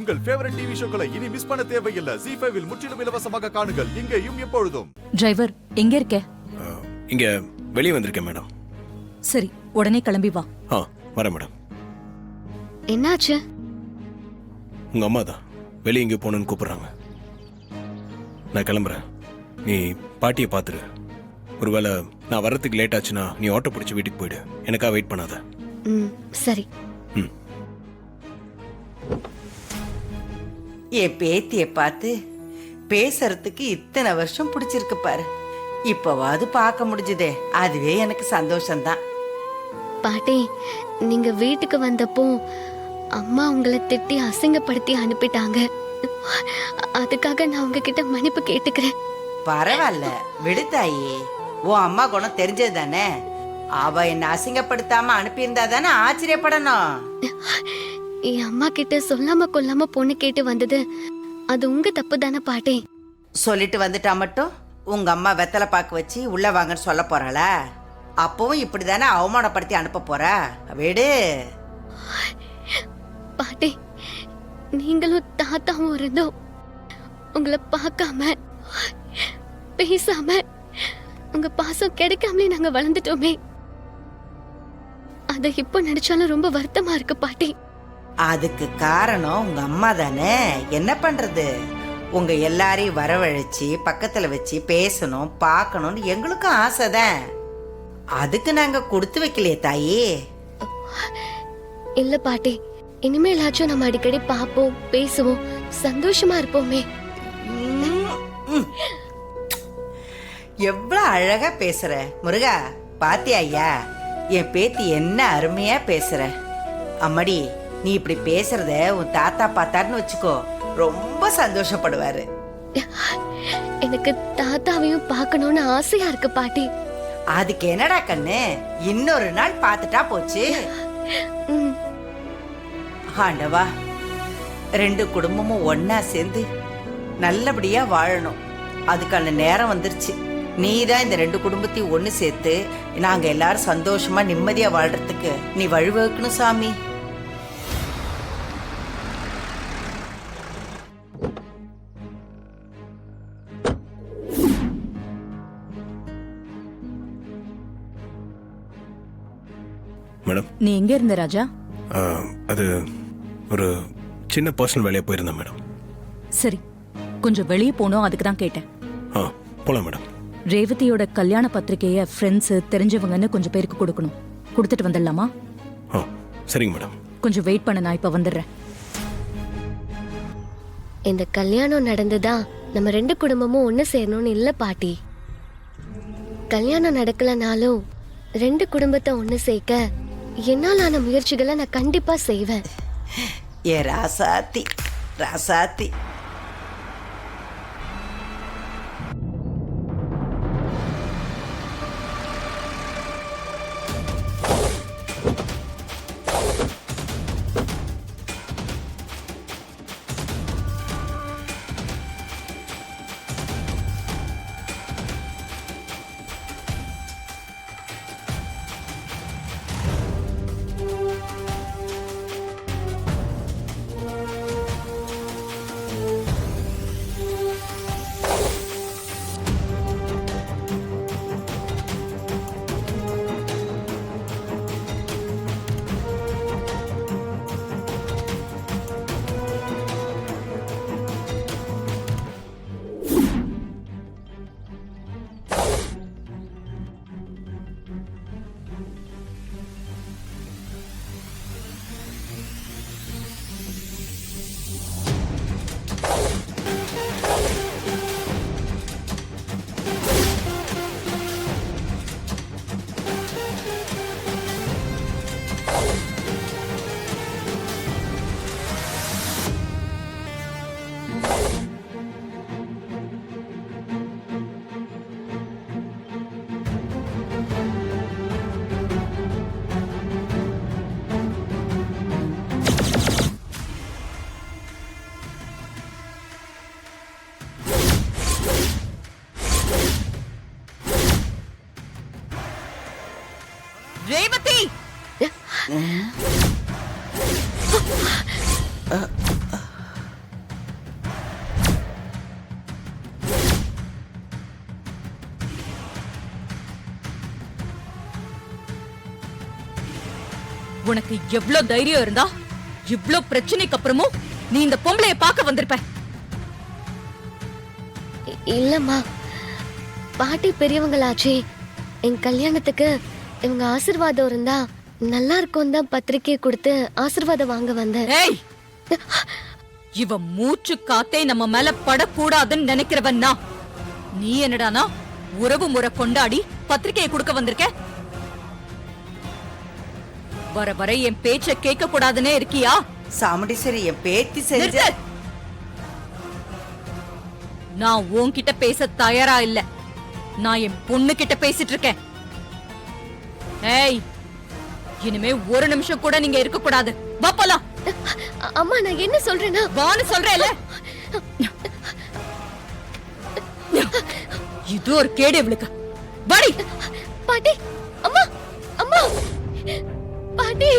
உங்கள் favourite TV ஷோக்களை இனி miss பண்ண தேவையில்லை. ZEE5 இல் முற்றிலும் இலவசமாக காணுங்கள். இங்கேயும் எப்பொழுதும். டிரைவர் எங்க இருக்க? இங்க வெளியே வந்திருக்கேன் மேடம். சரி, உடனே கிளம்பி வா. வரேன் மேடம். என்னாச்சு? உங்க அம்மா தான் வெளியே எங்கே போகணுன்னு கூப்பிடுறாங்க. நான் கிளம்புறேன். நீ பாட்டியை பார்த்துரு. ஒருவேளை நான் வர்றதுக்கு லேட் ஆச்சுன்னா நீ ஆட்டோ பிடிச்சி வீட்டுக்கு போயிடு. எனக்கா வெயிட் பண்ணாத. சரி. என் பேத்தியை பார்த்து பேசுறதுக்கு இத்தனை வருஷம் பிடிச்சிருக்கு பாரு. இப்பவாது பார்க்க முடிஞ்சதே, அதுவே எனக்கு சந்தோஷம்தான். பாட்டி, நீங்க வீட்டுக்கு வந்தப்போ அம்மா உங்களை திட்டி அசிங்கப்படுத்தி அனுப்பிட்டாங்க. அதுக்காக நான் உங்ககிட்ட மன்னிப்பு கேட்டுக்கிறேன். பரவாயில்ல விடு தாயி, உன் அம்மா குணம் தெரிஞ்சது தானே. அவ என்ன அசிங்கப்படுத்தாம அனுப்பியிருந்தா தானே ஆச்சரியப்படணும். என் அம்மா கிட்ட சொல்லாம கொல்லாம பொண்ணு கேட்டு வந்தது அது உங்க தப்பு தானே பாட்டி? சொல்லிட்டு வந்துட்டா மட்டும் உங்க அம்மா வெத்தலை பாக்கு வச்சு உள்ள வாங்கன்னு சொல்ல போறாளா? அப்பவும் இப்படிதானே அவமானப்படுத்தி அனுப்ப போறா? விடு பாட்டி. நீங்களும் தாத்தாவும் இருந்தோம் உங்களை பார்க்காம பேசாம உங்க பாசம் கிடைக்காமலே நாங்க வளர்ந்துட்டோமே. அத இப்ப நினைச்சாலும் ரொம்ப வருத்தமா இருக்கு பாட்டி. அதுக்கு காரணம் உங்க அம்மா தானே. என்ன பண்றது, உங்க எல்லாரையும் வரவழைச்சு பக்கத்துல வச்சு பேசணும் பார்க்கணும்னு எங்களுக்கும் ஆசைதான். அதுக்கு நாங்க கொடுத்து வைக்கலையே தாயி. இல்ல பாட்டி, இனிமேலாச்சும் நம்ம அடிக்கடி பாப்போம் பேசுவோம் சந்தோஷமா இருப்போமே. எவ்வளவு அழகா பேசுற முருகா. பாத்தியா ஐயா, என் பேத்தி என்ன அருமையா பேசுற. அம்மாடி, நீ இப்படி பேசுறத உன் தாத்தா பார்த்தாருன்னு வச்சுக்கோ, ரொம்ப சந்தோஷப்படுவாரு. எனக்கு தாத்தாவையும் பார்க்கணும்னு ஆசையா இருக்கு பாட்டி. அதுக்கு என்னடா கண்ணு, இன்னொரு நாள் பார்த்துட்டா போச்சு. ஆண்டவா, ரெண்டு குடும்பமும் ஒன்னா சேர்ந்து நல்லபடியா வாழணும். அதுக்கான நேரம் வந்துருச்சு. நீதான் இந்த ரெண்டு குடும்பத்தையும் ஒண்ணு சேர்த்து நாங்க எல்லாரும் சந்தோஷமா நிம்மதியா வாழ்றதுக்கு நீ வழிவகுக்கணும் சாமி. மேடம், நீ எங்க இருந்த ராஜா? அது ஒரு சின்ன பர்சனல் வேலையா போயிருந்தேன் மேடம். சரி, கொஞ்சம் வெளியே போனோம், அதுக்கு தான் கேட்டேன். போலாம் மேடம். ரேவதியோட கல்யாண பத்திரிகைய ஃப்ரெண்ட்ஸ் தெரிஞ்சவங்கன்னு கொஞ்சம் பேருக்கு கொடுக்கணும். கொடுத்துட்டு வந்துடலாமா? சரிங்க மேடம். கொஞ்சம் வெயிட் பண்ண, நான் இப்ப வந்துடுறேன். இந்த கல்யாணம் நடந்துதான் நம்ம ரெண்டு குடும்பமும் ஒண்ணு சேரணும்னு இல்ல பாட்டி. கல்யாணம் நடக்கலனாலும் ரெண்டு குடும்பத்தை ஒண்ணு சேர்க்க என்னாலான முயற்சிகளை நான் கண்டிப்பா செய்வேன். ஏ ராசாத்தி ராசாத்தி. உனக்கு எவ்ளோ தைரியம் இருந்தா இவ்ளோ பிரச்சனைக்கு அப்புறமும் நீ இந்த பொம்பளைய பார்க்க வந்திருப்ப. இல்லம்மா, பாட்டி பெரியவங்களாச்சே, என் கல்யாணத்துக்கு இவங்க ஆசீர்வாதம் இருந்தா நல்லா இருக்கும் தான் பத்திரிக்கை கொடுத்து ஆசீர்வாதம் வாங்க வந்தேன். ஏய், இவ மூச்சு காத்தே நம்ம மேல படக்கூடாதுன்னு நினைக்கிறவன்னா நீ என்னடானா உறவு முறை கொண்டாடி பத்திரிக்கையை கொடுக்க வந்திருக்க. வர வர என் பேச்ச கேட்க கூடாதுன்னே இருக்கியா? சாமுண்டீஸ்வரி, என் பேத்தி செஞ்ச நிறுத்து. நான் உன்கிட்ட பேச தயாரா இல்ல. நான் என் பொண்ணு கிட்ட பேசிட்டு இருக்கேன். ஏய், இனிமே ஒரு நிமிஷம் கூட நீங்க இருக்க கூடாது. வா போலாம். அம்மா, நான் என்ன சொல்றேன்னா, வான்னு சொல்றேன்ல. இது ஒரு கேடு இவளுக்கு. வாடி. பாட்டி, அம்மா, அம்மா, பாட்டி,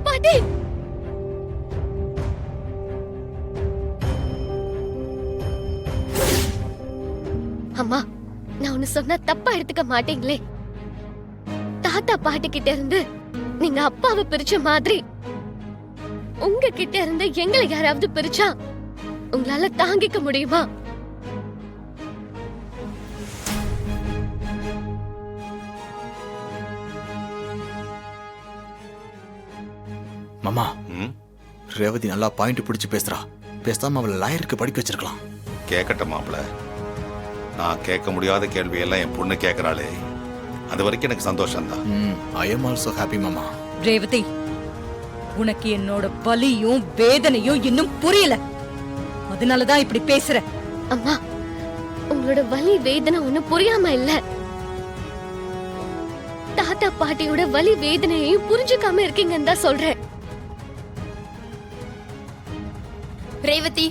பாட்டி. அம்மா, நான் ஒன்னு சொன்னா தப்பா எடுத்துக்க மாட்டீங்களே. தாத்தா பாட்டி கிட்ட இருந்து நீங்க அப்பாவை பிரிச்ச மாதிரி உங்க கிட்ட இருந்து எங்களை யாராவது பிரிச்சா உங்களால தாங்கிக்க முடியுமா? மாமா, ரேவதி நல்லா பாயிண்ட் பிடிச்சு பேசுறா. பேசாம அவளை லாயருக்கு படிக்க வச்சிருக்கலாம். கேட்கட்டும் மாப்பிள. நான் கேட்க முடியாத கேள்வியெல்லாம் என் பொண்ணு கேட்கறாளே, அது வரைக்கும் எனக்கு சந்தோஷம்தான். ஐ எம் ஆல்சோ ஹாப்பி மாமா. ரேவதி, உனக்கு என்னோட வலியும் வேதனையும் இன்னும் புரியல. அதனாலதான் இப்படி பேசுற. அம்மா, உங்களோட வலி வேதனை ஒண்ணு புரியாம இல்ல. தாத்தா பாட்டியோட வலி வேதனையையும் புரிஞ்சுக்காம இருக்கீங்கன்னு தான் சொல்றேன். ரேவதி,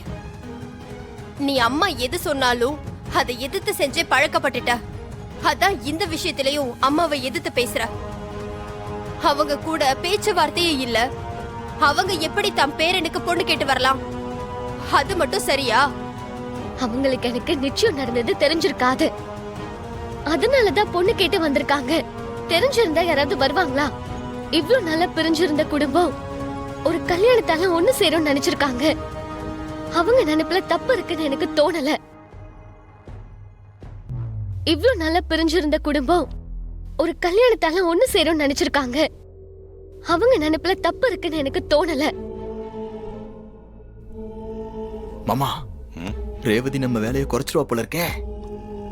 நீ அம்மா எது சொன்னாலும் அதை எதிர்த்து செஞ்சே பழக்கப்பட்டுட்ட. அதான் இந்த விஷயத்திலையும் அம்மாவை எதிர்த்து பேசுற. அவங்க கூட பேச்சுவார்த்தையே இல்ல. அவங்க எப்படி தம் பேரனுக்கு பொண்ணு கேட்டு வரலாம்? அது மட்டும் சரியா? அவங்களுக்கு எனக்கு நிச்சயம் நடந்தது தெரிஞ்சிருக்காது. அதனாலதான் பொண்ணு கேட்டு வந்திருக்காங்க. தெரிஞ்சிருந்தா யாராவது வருவாங்களா? இவ்ளோ நாளா பிரிஞ்சிருந்த குடும்பம் ஒரு கல்யாணத்தால ஒண்ணு சேரும் நினைச்சிருக்காங்க. அவங்க நினைப்புல தப்பு இருக்குன்னு எனக்கு தோணல. இவ்ளோ நாளா பிரிஞ்சிருந்த குடும்பம் ஒரு கல்யாணத்தால ஒண்ணு சேரும் நினைச்சிருக்காங்க. அவங்க நினைப்புல தப்பு இருக்குன்னு எனக்கு தோணல. மாமா, ரேவதி நம்ம வேலையை குறைச்சிருவா போல இருக்கே.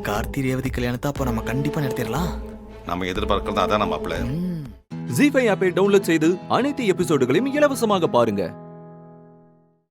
கார்த்தி ரேவதி கல்யாணத்தை அப்போ நம்ம கண்டிப்பா நடத்திடலாம். நம்ம எதிர்பார்க்கறது அதான் மாப்பிள. ஜீ5 ஆப்பை டவுன்லோட் செய்து அனைத்து எபிசோடுகளையும் இலவசமாக பாருங்க.